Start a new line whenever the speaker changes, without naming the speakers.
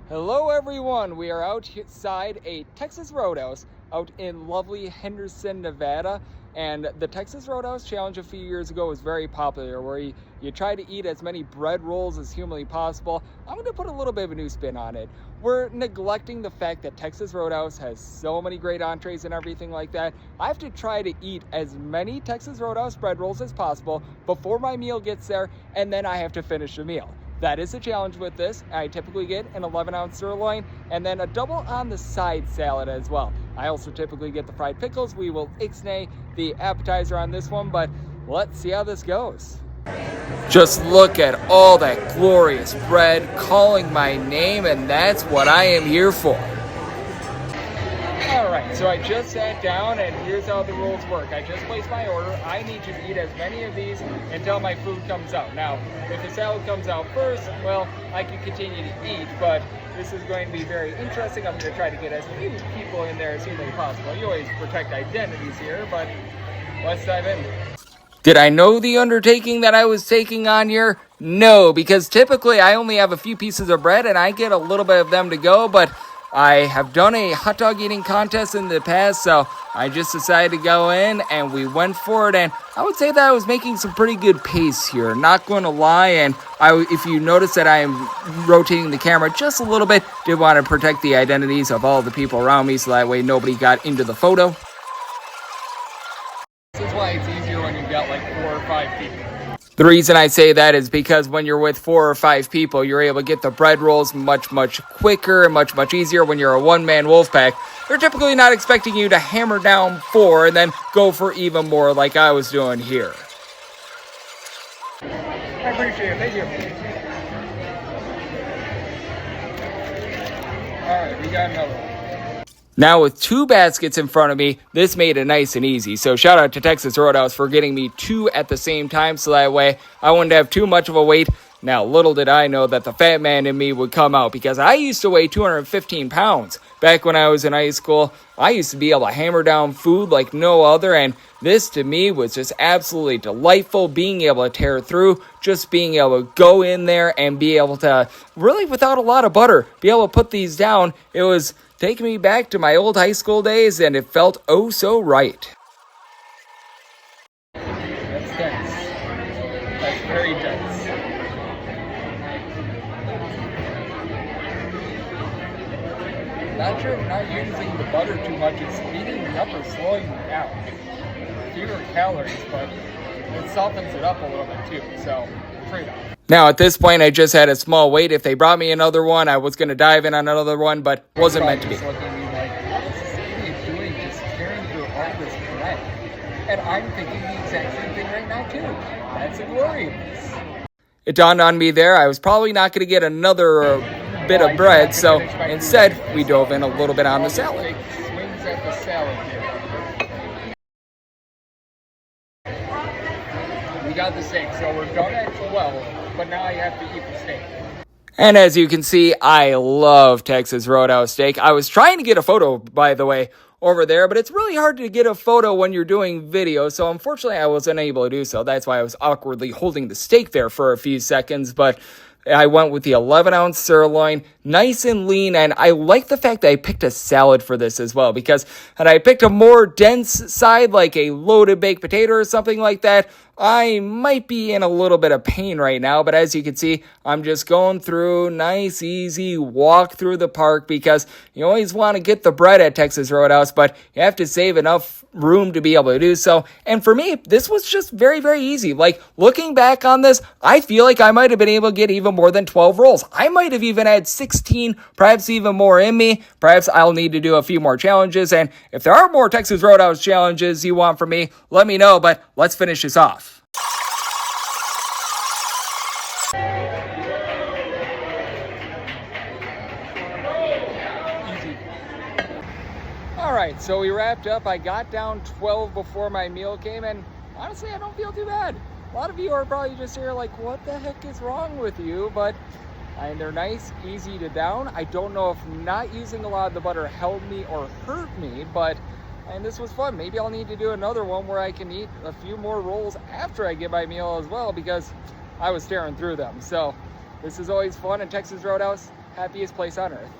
Hello everyone, we are outside a Texas Roadhouse out in lovely Henderson, Nevada. And the Texas Roadhouse challenge a few years ago was very popular, where you try to eat as many bread rolls as humanly possible. I'm going to put a little bit of a new spin on it. We're neglecting the fact that Texas Roadhouse has so many great entrees and everything like that. I have to try to eat as many Texas Roadhouse bread rolls as possible before my meal gets there, and then I have to finish the meal. That is a challenge with this. I typically get an 11-ounce sirloin and then a double on the side salad as well. I also typically get the fried pickles. We will ixnay the appetizer on this one, but let's see how this goes. Just look at all that glorious bread calling my name, and that's what I am here for. Alright, so I just sat down and here's how the rules work. I just placed my order. I need to eat as many of these until my food comes out. Now, if the salad comes out first, well, I can continue to eat, but this is going to be very interesting. I'm going to try to get as few people in there as humanly possible. You always protect identities here, but let's dive in. Did I know the undertaking that I was taking on here? No, because typically I only have a few pieces of bread and I get a little bit of them to go, but I have done a hot dog eating contest in the past, so I just decided to go in and we went for it, and I would say that I was making some pretty good pace here, not going to lie. And if you notice that I am rotating the camera just a little bit, did want to protect the identities of all the people around me so that way nobody got into the photo. This is why it's easier when you've got like 4 or 5 people. The reason I say that is because when you're with 4 or 5 people, you're able to get the bread rolls much quicker and much easier. When you're a one-man wolf pack, they're typically not expecting you to hammer down 4 and then go for even more like I was doing here. I appreciate it. Thank you. All right, we got another one. Now with 2 baskets in front of me, this made it nice and easy. So shout out to Texas Roadhouse for getting me 2 at the same time, so that way I wouldn't have too much of a wait. Now, little did I know that the fat man in me would come out, because I used to weigh 215 pounds. Back when I was in high school, I used to be able to hammer down food like no other, and this to me was just absolutely delightful, being able to tear through, just being able to go in there and be able to, really without a lot of butter, be able to put these down. It was taking me back to my old high school days, and it felt oh so right. That's dense. That's very dense. Not sure if not using the butter too much is speeding it up or slowing it down. Fewer calories, but it softens it up a little bit too, so trade-off. Now, at this point, I just had a small wait. If they brought me another one, I was going to dive in on another one, but wasn't meant to be. Looking at me like, what is this idiot doing just tearing through all this bread? And I'm thinking the exact same thing right now, too. That's the glory of this. It dawned on me there, I was probably not going to get another bit of bread, so instead, we dove in a little bit on the salad. Swings at the salad here. We got the steak, so we're done at 12. But now you have to eat the steak. And as you can see, I love Texas Roadhouse steak. I was trying to get a photo, by the way, over there, but it's really hard to get a photo when you're doing video, so unfortunately I wasn't able to do so. That's why I was awkwardly holding the steak there for a few seconds, but I went with the 11-ounce sirloin, nice and lean, and I like the fact that I picked a salad for this as well, because had I picked a more dense side, like a loaded baked potato or something like that, I might be in a little bit of pain right now. But as you can see, I'm just going through nice, easy walk through the park, because you always want to get the bread at Texas Roadhouse, but you have to save enough room to be able to do so. And for me, this was just very easy. Like, looking back on this, I feel like I might have been able to get even more than 12 rolls. I might have even had 16, perhaps even more in me. Perhaps I'll need to do a few more challenges, and if there are more Texas Roadhouse challenges you want from me, let me know, but let's finish this off. Alright, so we wrapped up. I got down 12 before my meal came, and honestly, I don't feel too bad. A lot of you are probably just here like, what the heck is wrong with you? But they're nice, easy to down. I don't know if not using a lot of the butter helped me or hurt me, but this was fun. Maybe I'll need to do another one where I can eat a few more rolls after I get my meal as well, because I was tearing through them. So this is always fun, and Texas Roadhouse happiest place on earth.